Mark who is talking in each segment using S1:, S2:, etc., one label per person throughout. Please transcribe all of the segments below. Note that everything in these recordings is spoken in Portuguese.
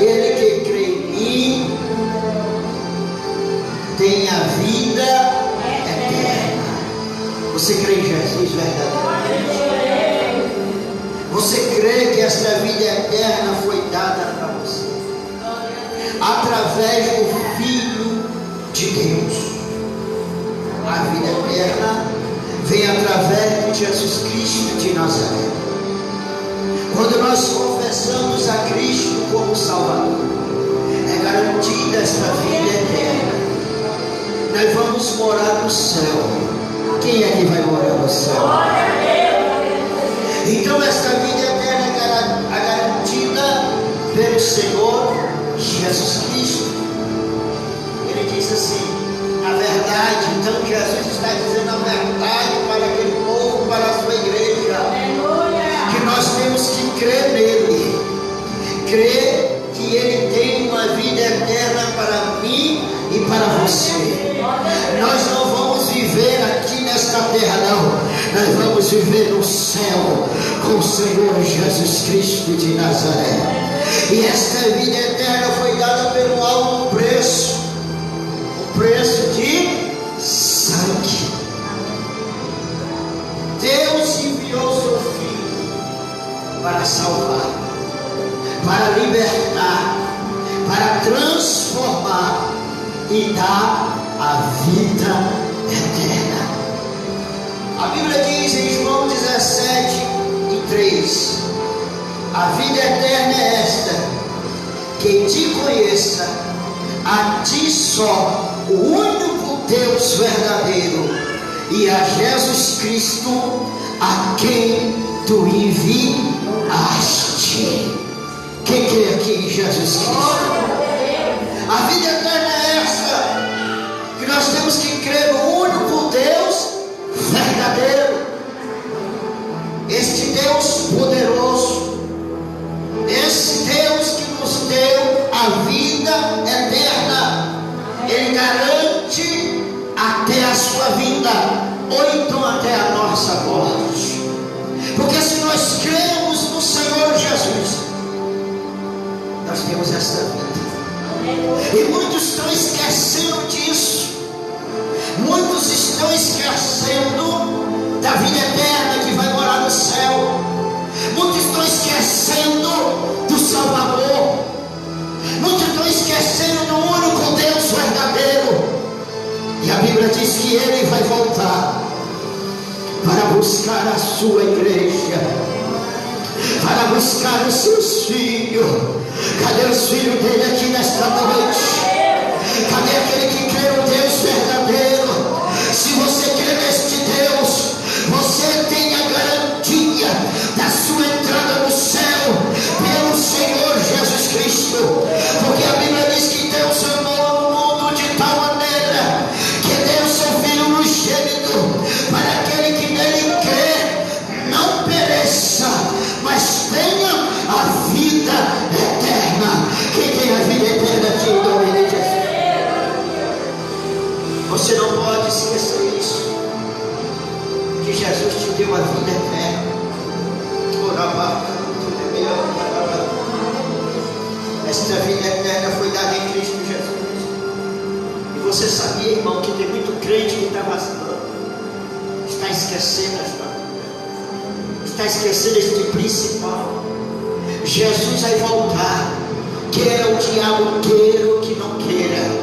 S1: aquele que crê em mim tem a vida eterna. Você crê em Jesus verdadeiramente? Você crê que esta vida eterna foi dada para você através do Filho de Deus? A vida eterna vem através de Jesus Cristo de Nazaré. Quando nós confessamos a Cristo como Salvador, é garantida esta vida eterna. Nós vamos morar no céu. Quem é que vai morar no céu? Então esta vida eterna é garantida pelo Senhor Jesus Cristo. Ele diz assim, a verdade. Então Jesus está dizendo a verdade para aquele povo, para a sua igreja, que nós temos que crer nele, crer que ele tem uma vida eterna para mim e para você. Nós não vamos viver aqui nesta terra, não. Nós vamos viver no céu com o Senhor Jesus Cristo de Nazaré. E esta vida eterna foi dada pelo alto preço, o preço de sangue. Deus enviou seu Filho para salvar, para libertar, para transformar e dar a vida eterna. A Bíblia diz em João 17:3: a vida eterna é esta, que te conheça, a ti só, o único Deus verdadeiro, e a Jesus Cristo, a quem tu enviaste. Quem crê aqui em Jesus Cristo? A vida eterna é esta, que nós temos que crer no único Deus verdadeiro, este Deus poderoso, esse Deus que nos deu a vida eterna. Ele garante até a sua vinda, ou então até a nossa morte. Porque se nós cremos no Senhor Jesus, nós temos esta vida. E muitos estão esquecendo disso. Muitos estão esquecendo da vida eterna que vai morar no céu. Muitos estão esquecendo do Salvador. Muitos estão esquecendo do único Deus verdadeiro. E a Bíblia diz que Ele vai voltar para buscar a sua igreja, para buscar os seus filhos. Cadê os filhos dele aqui nesta noite? Cadê aquele que crê no Deus verdadeiro? Se você crê neste Deus, você tem a garantia da sua entrada no céu pelo Senhor Jesus Cristo. Porque a Bíblia diz que Deus amou o mundo de tal maneira que deu seu Filho unigênito, para aquele que nele crê não pereça, mas tenha a vida eterna. Quem tem a vida eterna aqui em nome de Jesus? Você não pode esquecer isso, que Jesus te deu a vida eterna. Esta vida eterna foi dada em Cristo Jesus. E você sabia, irmão, que tem muito crente que está vacilando, está esquecendo esta vida, está esquecendo este principal. Jesus vai voltar, queira o diabo queira ou que não queira.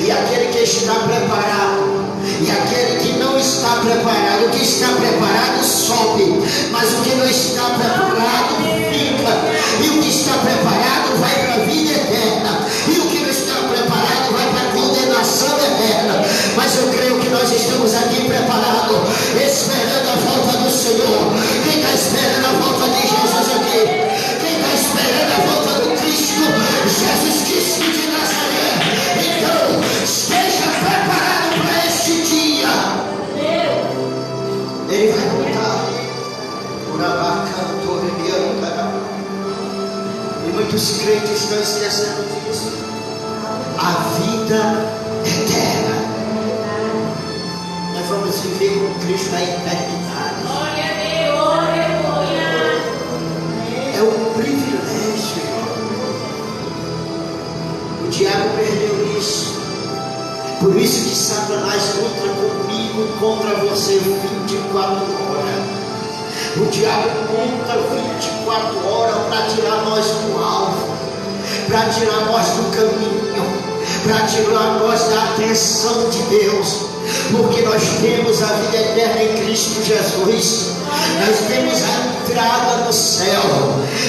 S1: E aquele que está preparado, e aquele que não está preparado, o que está preparado sobe, mas o que não está preparado fica. E o que está preparado vai para a vida eterna, e o que não está preparado vai para a condenação eterna. Mas eu creio que nós estamos aqui preparados, esperando a volta do Senhor. Quem está esperando a volta de Jesus aqui? Quem está esperando a volta do Cristo, Jesus Cristo de Nazaré? Então, esteja preparado para este dia. Ele vai voltar. E muitos crentes estão esquecendo disso. A vida eterna. Nós vamos viver com Cristo na eternidade. É um privilégio. contra você 24 horas. O diabo conta 24 horas para tirar nós do alvo, para tirar nós do caminho, para tirar nós da atenção de Deus, porque nós temos a vida eterna em Cristo Jesus. Nós temos a entrada no céu.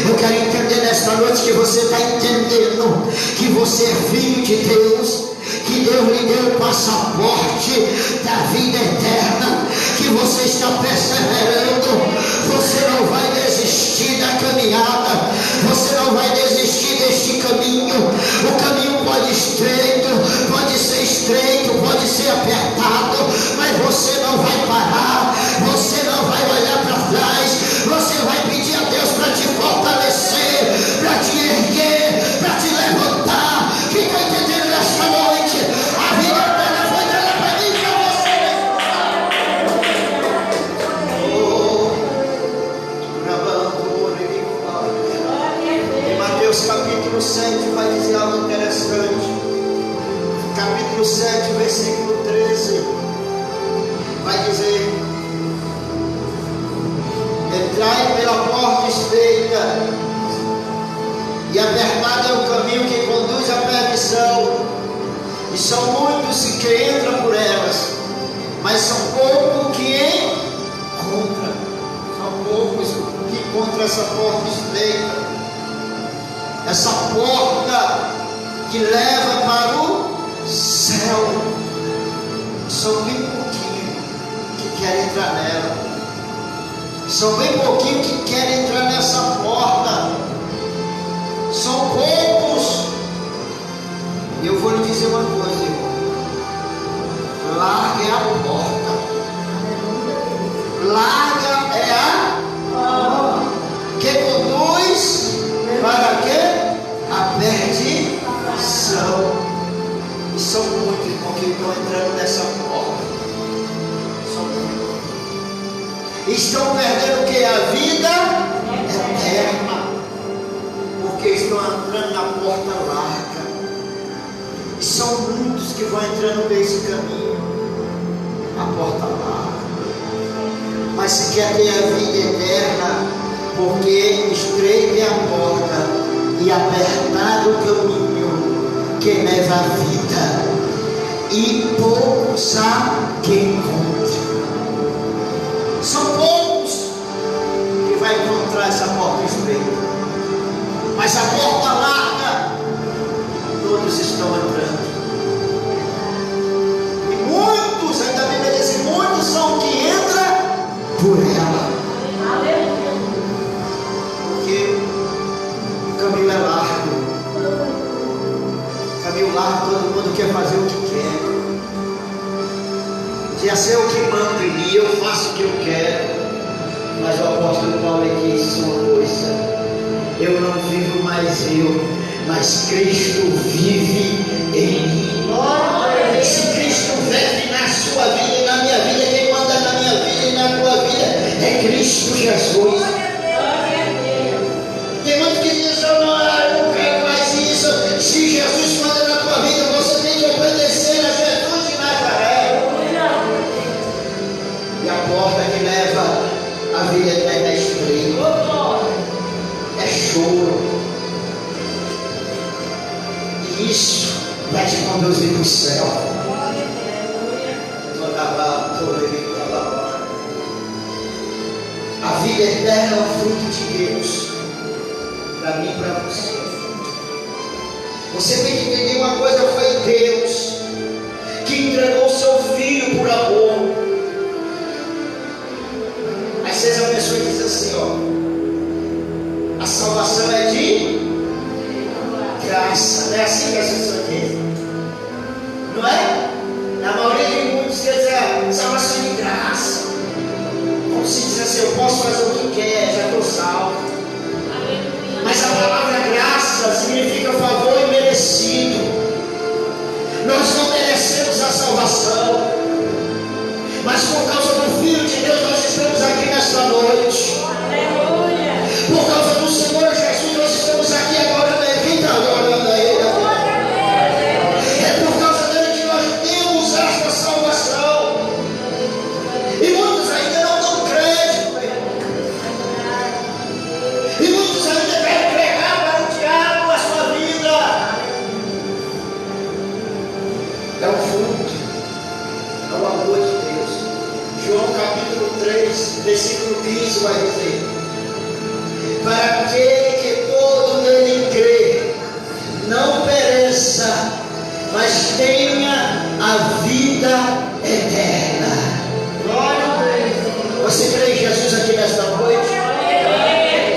S1: Eu quero entender nesta noite que você está entendendo que você é filho de Deus, que Deus lhe deu o passaporte da vida eterna, que você está perseverando. Você não vai desistir da caminhada, você não vai desistir deste caminho. O caminho pode ser estreito, pode ser apertado, mas você não vai parar, você não vai olhar para trás, você vai pedir a Deus para te fortalecer, para te erguer, para te levantar. Quem está entendendo nesta noite? A vida eterna foi dada para mim e para você. Em Mateus capítulo 7 vai dizer algo interessante. Capítulo 7, versículo 13 vai dizer: entrai pela porta estreita, e apertado é o caminho que conduz à perdição, e são muitos que entram por elas, mas são poucos que encontram. São poucos que encontram essa porta estreita, essa porta que leva para o céu. São bem pouquinho que querem entrar nela. São bem pouquinho que querem entrar nessa porta. São poucos. E eu vou lhe dizer uma coisa, irmão. Larga é a porta. Larga é a porta que conduz para quê? A perdição. E são muitos, irmão, que estão entrando nessa porta. São muitos. Estão perdendo o que? A vida eterna. Porque estão entrando na porta larga. E são muitos que vão entrando nesse caminho, a porta larga. Mas se quer ter a vida eterna, porque estreita é a porta e apertado o caminho que leva a vida, e poucos há que encontre. São poucos que vai encontrar essa porta estreita, mas a porta larga todos estão entrando. E muitos, ainda a Bíblia diz, muitos são que entram por ela. Porque o caminho é largo. Caminho largo, todo mundo quer fazer o que quer. Já sei o que manda em mim, eu faço o que eu quero. Mas o apóstolo Paulo disse uma coisa: eu não vivo mais eu, mas Cristo vive em mim. Se Cristo vive na sua vida e na minha vida, quem manda na minha vida e na tua vida é Cristo Jesus. Tem muitos que dizem: eu não quero mais isso. Se Jesus manda na tua vida, você tem que obedecer a Jesus de Nazaré. E a porta que leva a vida eterna é estreita, é choro. E isso vai te conduzir para o céu. A vida eterna é o fruto de Deus, para mim e para você. Você tem que entender uma coisa: foi Deus que entregou seu filho por amor. Às vezes a pessoa diz assim, ó: a salvação é de graça. Não é assim que as pessoas dizem? Não é? Na maioria de muitos quer dizer salvação de graça. Como se diz assim: eu posso fazer o que quer, já estou salvo. Mas a palavra graça significa favor imerecido. Nós não merecemos a salvação, mas por causa do Filho de Deus nós estamos aqui nesta noite. Por causa do Senhor Jesus nós estamos aqui adorando a Ele. Quem está adorando a Ele? É por causa dele que nós temos esta salvação. versículo 15 vai dizer: para aquele que todo nele crê, não pereça, mas tenha a vida eterna. Glória a Deus. Você crê em Jesus aqui nesta noite?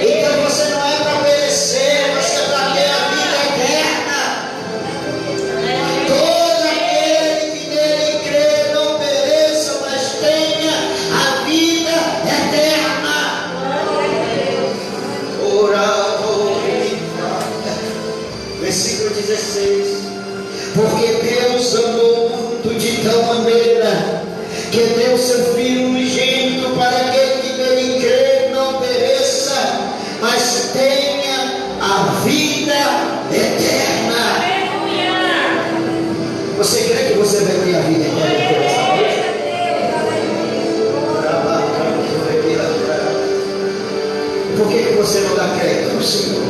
S1: Então você não é para perecer, mas é para ter a vida eterna. Todo aquele que nele crê, não pereça, mas tenha a vida eterna. Ora, versículo 16: porque Deus amou o mundo de tal maneira que deu seu Filho unigênito, para aquele que nele crê não pereça, mas tenha a vida eterna. Você crê que você vai ter a vida eterna? Por que você não dá crédito ao Senhor?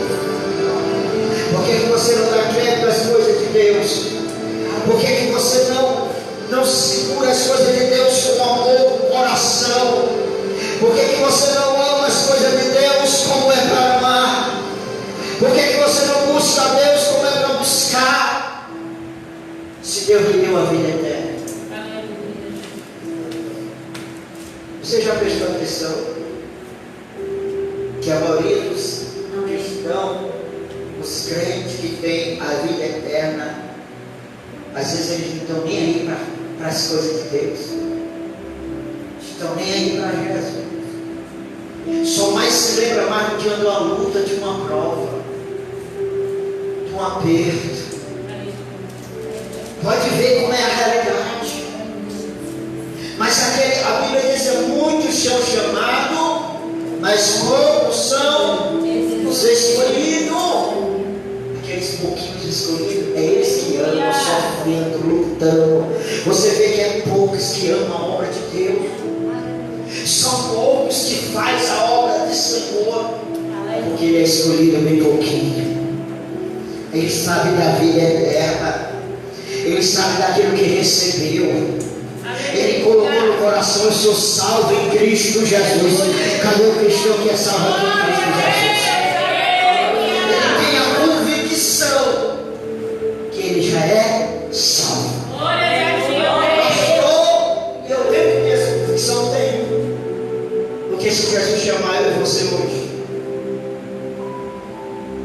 S1: Por que você não dá crédito às coisas de Deus? Por que você não segura as coisas de Deus com amor, com coração? Por que você não ama as coisas de Deus como é para amar? Por que você não busca a Deus como é para buscar? Se Deus lhe deu a vida eterna. Você já prestou atenção que a maioria dos cristãos, os crentes que têm a vida eterna, às vezes eles não estão nem aí para as coisas de Deus, estão nem aí para Jesus, só mais se lembra mais do que de uma luta, de uma prova, de um aperto. Pode ver como é a realidade. Mas a Bíblia diz que muitos são chamados, mas poucos são os escolhidos. Aqueles pouquinhos escolhidos, é eles que amam, sofrendo, lutando. Você vê que é poucos que amam a obra de Deus. São poucos que fazem a obra do Senhor, porque ele é escolhido bem pouquinho. Ele sabe da vida eterna, ele sabe daquilo que recebeu. Ele colocou no coração: eu sou salvo em Cristo Jesus. Cadê o cristão que é salvo em Cristo Jesus? Ele tem a convicção que ele já é salvo. Pastor, eu tenho que ter essa convicção, tenho. Porque se Jesus chamar eu e você hoje,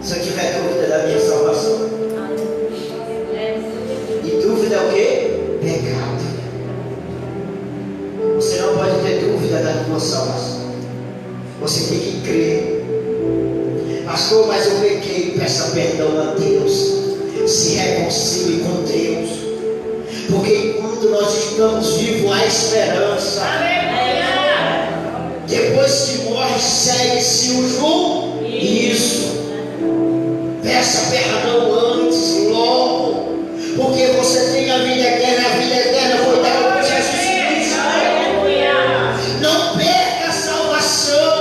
S1: se eu tiver dúvida da minha salvação, e dúvida é o quê? Pecado. Você não pode ter dúvida da tua salvação. Você tem que crer. Pastor, mas eu pequei. Peça perdão a Deus. Se reconcilie com Deus. Porque enquanto nós estamos vivos, há esperança. Depois que morre, segue-se o juízo. Peça perdão antes, logo. Porque você tem a vida eterna. A vida eterna foi dada por Jesus. Não perca a salvação.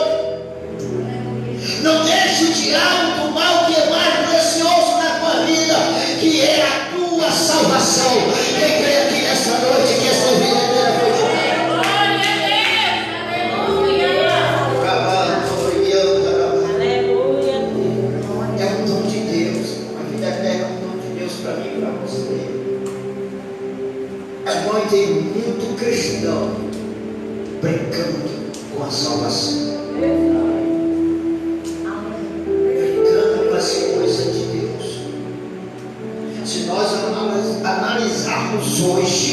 S1: Não deixe o diabo tomar o que é mais precioso na tua vida, que é a tua salvação. Quem crê aqui nessa noite que essa vida eterna foi te dada? É um dom de Deus. A vida eterna é um dom de Deus para mim e para você. Nós tem muito cristão brincando com a salvação, brincando com as coisas de Deus. Se nós analisarmos hoje,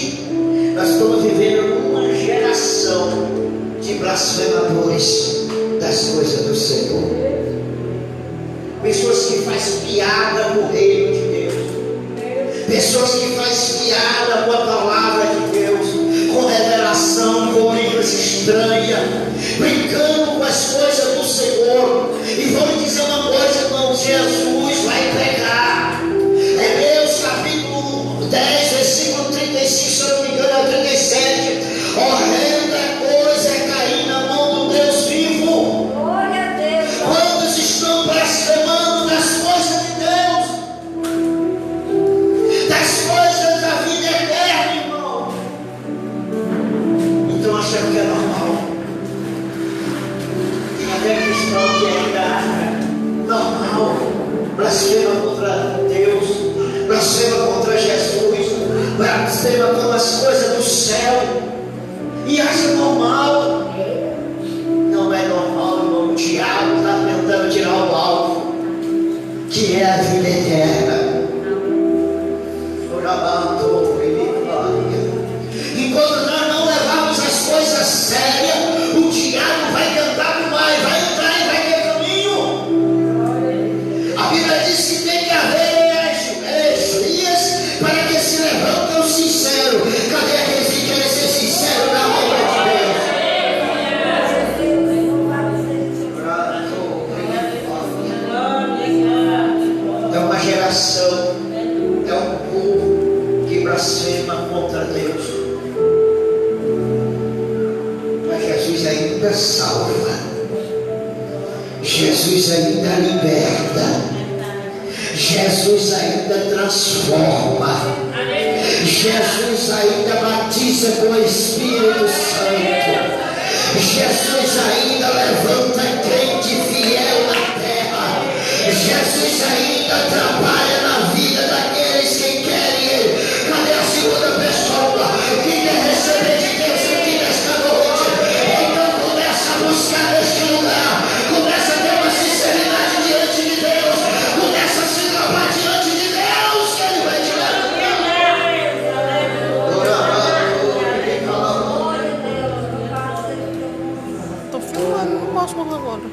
S1: nós estamos vivendo uma geração de blasfemadores das coisas do Senhor. Pessoas que fazem piada com o reino de Deus, pessoas que fazem piada com a palavra de Deus, com revelação, com línguas estranhas, brincando com as coisas do Senhor. E vou lhe dizer uma coisa, irmão: Jesus vai pegar. Hebreus capítulo 10, versículo 35, se eu não me engano, é o 37. Horrenda coisa é cair na mão do Deus vivo. Glória a Deus. Quantos estão blasfemando das coisas de Deus, das coisas da vida eterna, irmão? Então achando que é normal. tem cristão que ainda normal, blasfema contra Deus, blasfema contra Jesus, blasfema contra as coisas do céu e acha normal. Não é normal, irmão. O diabo está tentando tirar o alvo, que é a vida eterna. Enquanto nós não levarmos as coisas sérias, o diabo vai tentar mais, vai entrar e vai ter caminho. A Bíblia diz que tem que haver Elias para que se levante o sincero. Cadê aqueles que querem ser sinceros na obra de Deus? É uma geração, é um povo que blasfema contra Deus. Jesus ainda salva, Jesus ainda liberta, Jesus ainda transforma, Jesus ainda batiza com o Espírito Santo, Jesus ainda levanta crente fiel na terra, Jesus ainda trabalha na vida daqueles que querem Ele. Cadê a segunda pessoa que quer receber de Deus aqui nesta noite? Buscar este lugar, começa a ter uma sinceridade diante de Deus, começa a se lavar diante de Deus, que Ele vai te dar.
S2: Estou filmando, não posso agora.